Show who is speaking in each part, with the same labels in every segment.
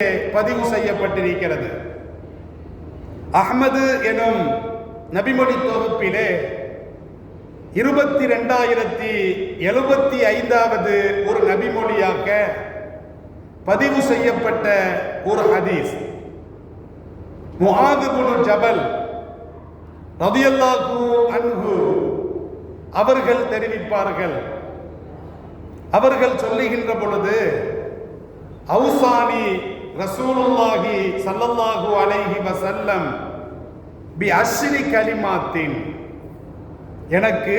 Speaker 1: பதிவு செய்யப்பட்டிருக்கிறது. அஹ்மது எனும் நபிமொழி தொகுப்பிலே 22,075வது ஒரு நபிமொழியாக பதிவு செய்யப்பட்ட ஒரு ஹதீஸ். முஆத் இப்னு ஜபல் ரலியல்லாஹு அன்ஹு அவர்கள் தெரிவிப்பார்கள். அவர்கள் சொல்லுகின்ற பொழுது, அவுசானி ரசூலுல்லாஹி ஸல்லல்லாஹு அலைஹி வஸல்லம் பி அஷ்ரி கலிமாத்தின், எனக்கு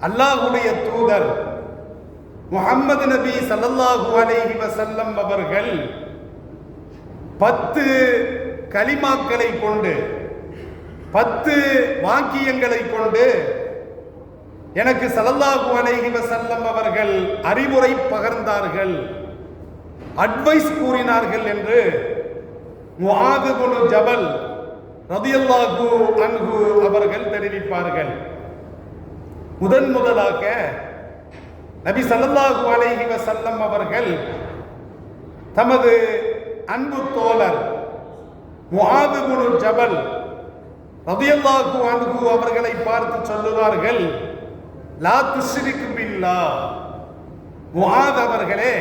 Speaker 1: அல்லாஹ்வுடைய தூதர் முஹம்மது நபி ஸல்லல்லாஹு அலைஹி வஸல்லம் அவர்கள் 10 கலிமாக்களை கொண்டு 10 வாக்கியங்களை கொண்டு எனக்கு ஸல்லல்லாஹு அலைஹி வஸல்லம் அவர்கள் அறிவுரை பகர்ந்தார்கள், அட்வைஸ் கூறினார்கள் என்று முஆத் இப்னு ஜபல் ரலியல்லாஹு அன்ஹு அவர்கள் தெரிவிப்பார்கள். முதலாக நபி ஸல்லல்லாஹு அலைஹி வஸல்லம் அவர்கள் தமது அன்பு தோழர் முஆத் இப்னு ஜபல் ரலியல்லாஹு அன்ஹு அவர்களை பார்த்து சொல்லுவார்கள், லா துஷ்ரிக் பில்லாஹ், முஆத் அவர்களே,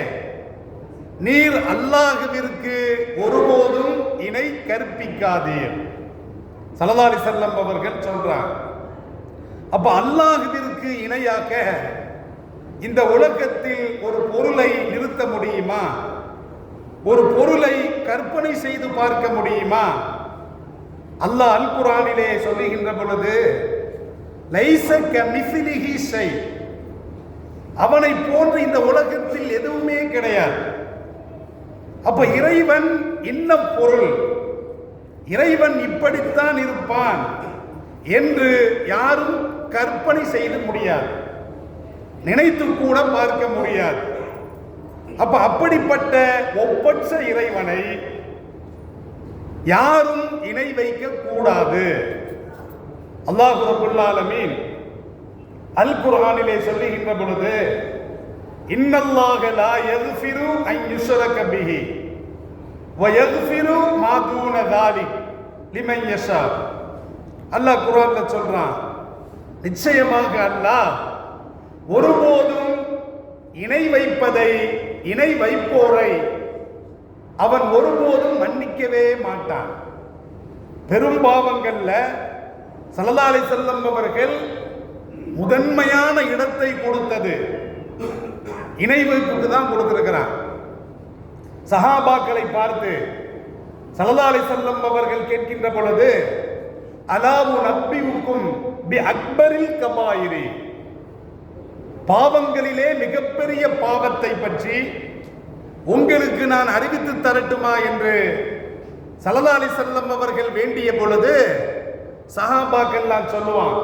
Speaker 1: நீர் அல்லாஹ்விற்கு ஒருபோதும் இணை கற்பிக்காதீர். ஸல்லல்லாஹு அலைஹி வஸல்லம் அவர்கள் சொல்றாங்க. அப்ப அல்லாஹ்விற்கு இணையாக இந்த உலகத்தில் ஒரு பொருளை நிறுத்த முடியுமா? ஒரு பொருளை கற்பனை செய்து பார்க்க முடியுமா? அல்லாஹ் அல் குர்ஆனிலே சொல்லுகின்ற பொழுது, லைஸ கமிஸ்லிஹி ஷை, அவனை போன்று இந்த உலகத்தில் எதுவுமே கிடையாது. அப்ப இறைவன் இன்ன பொருள், இறைவன் இப்படித்தான் இருப்பான் என்று யாரும் கற்பனை செய்து முடியாது, நினைத்து கூட பார்க்க முடியாது. அப்ப அப்படிப்பட்ட ஒப்பற்ற இறைவனை யாரும் இணை வைக்க கூடாது. அல்லாஹ் ரப்பல் ஆலமீன் அல் குர்ஆனிலே சொல்லுகின்ற பொழுது, இன்னல்லாஹ லா யக்ஃபிரு அன் யுஷ்ரக பிஹி வ யக்ஃபிரு மா தூன தாலிக் லிமன் யஷா. அல்லாஹ் குர்ஆன்ல சொல்றான், நிச்சயமாக அல்லாஹ் ஒருபோதும் இணை வைப்பதை, இணை வைப்போரை அவன் ஒருபோதும் மன்னிக்கவே மாட்டான். பெரும்பாவங்கள்ல ஸல்லல்லாஹு அலைஹி வஸல்லம் அவர்கள் முதன்மையான இடத்தை கொடுத்தது இணை வைப்புக்கு தான் கொடுத்திருக்கிறான். சஹாபாக்களை பார்த்து ஸல்லல்லாஹு அலைஹி வஸல்லம் அவர்கள் கேட்கின்ற பொழுது, அலாவு நப்பிவுக்கும் பி அக்பரில் கபாயிரி, பாவங்களிலே மிகப்பெரிய பாவத்தை பற்றி உங்களுக்கு நான் அறிவித்து தரட்டுமா என்று ஸல்லல்லாஹு அலைஹி வஸல்லம் அவர்கள் வேண்டிய பொழுது சஹாபாக்கள் எல்லாம் சொல்லுவான்,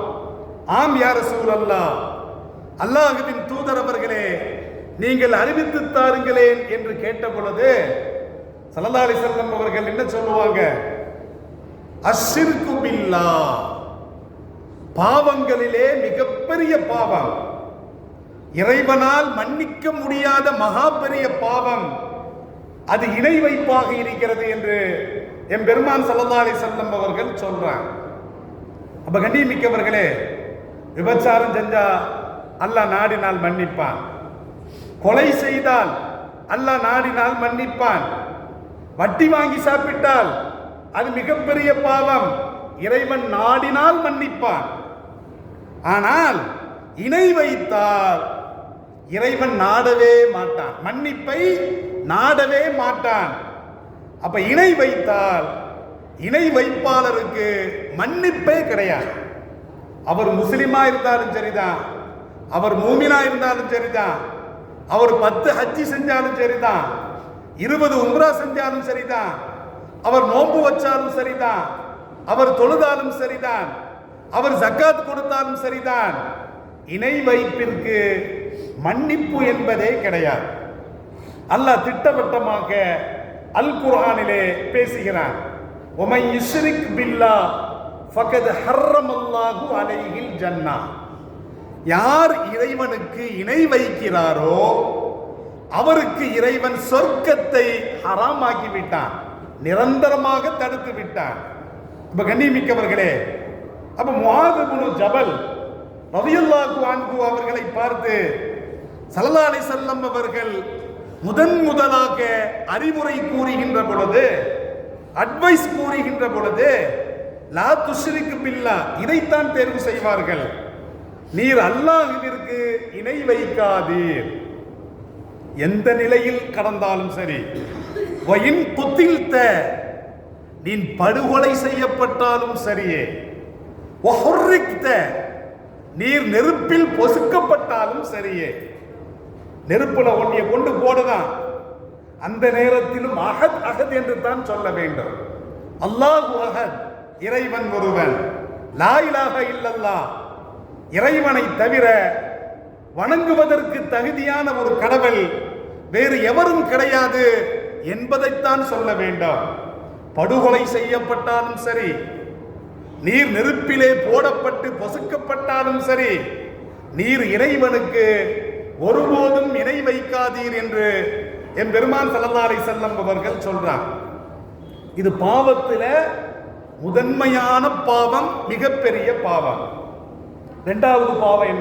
Speaker 1: ஆம் யா ரசூலல்லாஹ், அல்லாஹ்வின் தூதர் அவர்களே, நீங்கள் அறிவித்து தாருங்களேன் என்று கேட்ட பொழுது ஸல்லல்லாஹு அலைஹி வஸல்லம் அவர்கள் என்ன சொல்லுவாங்க, அஷ்ஷிர்கு பில்லாஹ், பாவங்களிலே மிகப்பெரிய பாவம், இறைவனால் மன்னிக்க முடியாத மகா பெரிய பாவம், அது இணை வைப்பாக இருக்கிறது என்று எம் பெருமான் ஸல்லல்லாஹு அலைஹி வஸல்லம் அவர்கள் சொல்றாங்க. அப்ப கண்ணியமிக்கவர்களே, விபச்சாரம் செஞ்சா அல்லாஹ் நாடினால் மன்னிப்பான், கொலை செய்தால் அல்லாஹ் நாடினால் மன்னிப்பான், வட்டி வாங்கி சாப்பிட்டால் அது மிகப்பெரிய பாவம், இறைவன் நாடினால் மன்னிப்பான். ஆனால் இணை வைத்தால் இறைவன் நாடவே மாட்டான், மன்னிப்பை நாடவே மாட்டான். அப்ப இணை வைத்தால் இணை வைப்பாளருக்கு மன்னிப்பே கிடையாது. அவர் முஸ்லிமா இருந்தாலும் சரிதான், அவர் மூமினா இருந்தாலும் சரிதான், அவர் 10 ஹஜ்ஜி செஞ்சாலும் சரிதான், 20 உம்ரா செஞ்சாலும் சரிதான், அவர் நோன்பு வச்சாலும் சரிதான், அவர் தொழுதாலும் சரிதான், அவர் ஜக்காத் கொடுத்தாலும் சரிதான், இணை வைப்பிற்கு மன்னிப்பு என்பதே கிடையாது. அல்லாஹ் திட்டவட்டமாக அல் குர்ஆனிலே பேசுகிறான், ஒமை யுஷ்ரிக் பில்லாஹ் ஃபகத் ஹர்ரமல்லாஹு அலைஹில் ஜன்னah, யார் இறைவனுக்கு இணை வைக்கிறாரோ அவருக்கு இறைவன் சொர்க்கத்தை ஹராமாக்கி விட்டான், நிரந்தரமாக தடுத்து விட்டான். இப்ப கண்ணியமிக்கவர்களே, அப்ப முஆத் இப்னு ஜபல் ரலியல்லாஹு அன்ஹு அவர்களை பார்த்து ஸல்லல்லாஹு அலைஹி வஸல்லம் அவர்கள் முதலாக அறிவுரை கூறுகின்ற பொழுது, அட்வைஸ் கூறுகின்ற பொழுது, லா துஷ்ரிக் பில்லாஹ், இதைத்தான் தேர்வு செய்வார்கள். நீர் அல்லாஹ்விற்கு இணை வைக்காதீர், எந்த நிலையில் கடந்தாலும் சரி. வயின் குத்தில்த, நீ படுகொலை செய்யப்பட்டாலும் சரியே. வஹுர்ரிக்த, நீர் நெருப்பில் பொசுக்கப்பட்டாலும் சரியே. நெருப்புல ஒன்றிய கொண்டு போடுதான், அந்த நேரத்திலும் அஹத் அஹத் என்று தான் சொல்ல வேண்டும். அல்லாஹு அஹத், இறைவன் ஒருவன். லா இலாஹ இல்லல்லாஹ், இறைவனை தவிர வணங்குவதற்கு தகுதியான ஒரு கடவுள் வேறு எவரும் கிடையாது என்பதைத்தான் சொல்ல வேண்டும். படுகொலை செய்யப்பட்டாலும் சரி, நீர் நெருப்பிலே போடப்பட்டு பொசுக்கப்பட்டாலும் சரி, நீர் இறைவனுக்கு ஒருபோதும் இணை வைக்காதீர் என்று என் பெருமான் ஸல்லல்லாஹு அலைஹி வஸல்லம் அவர்கள் சொல்றாங்க. இது பாவத்தில் முதன்மையான பாவம், மிகப்பெரிய பாவம். இரண்டாவது பாவம் என்ன?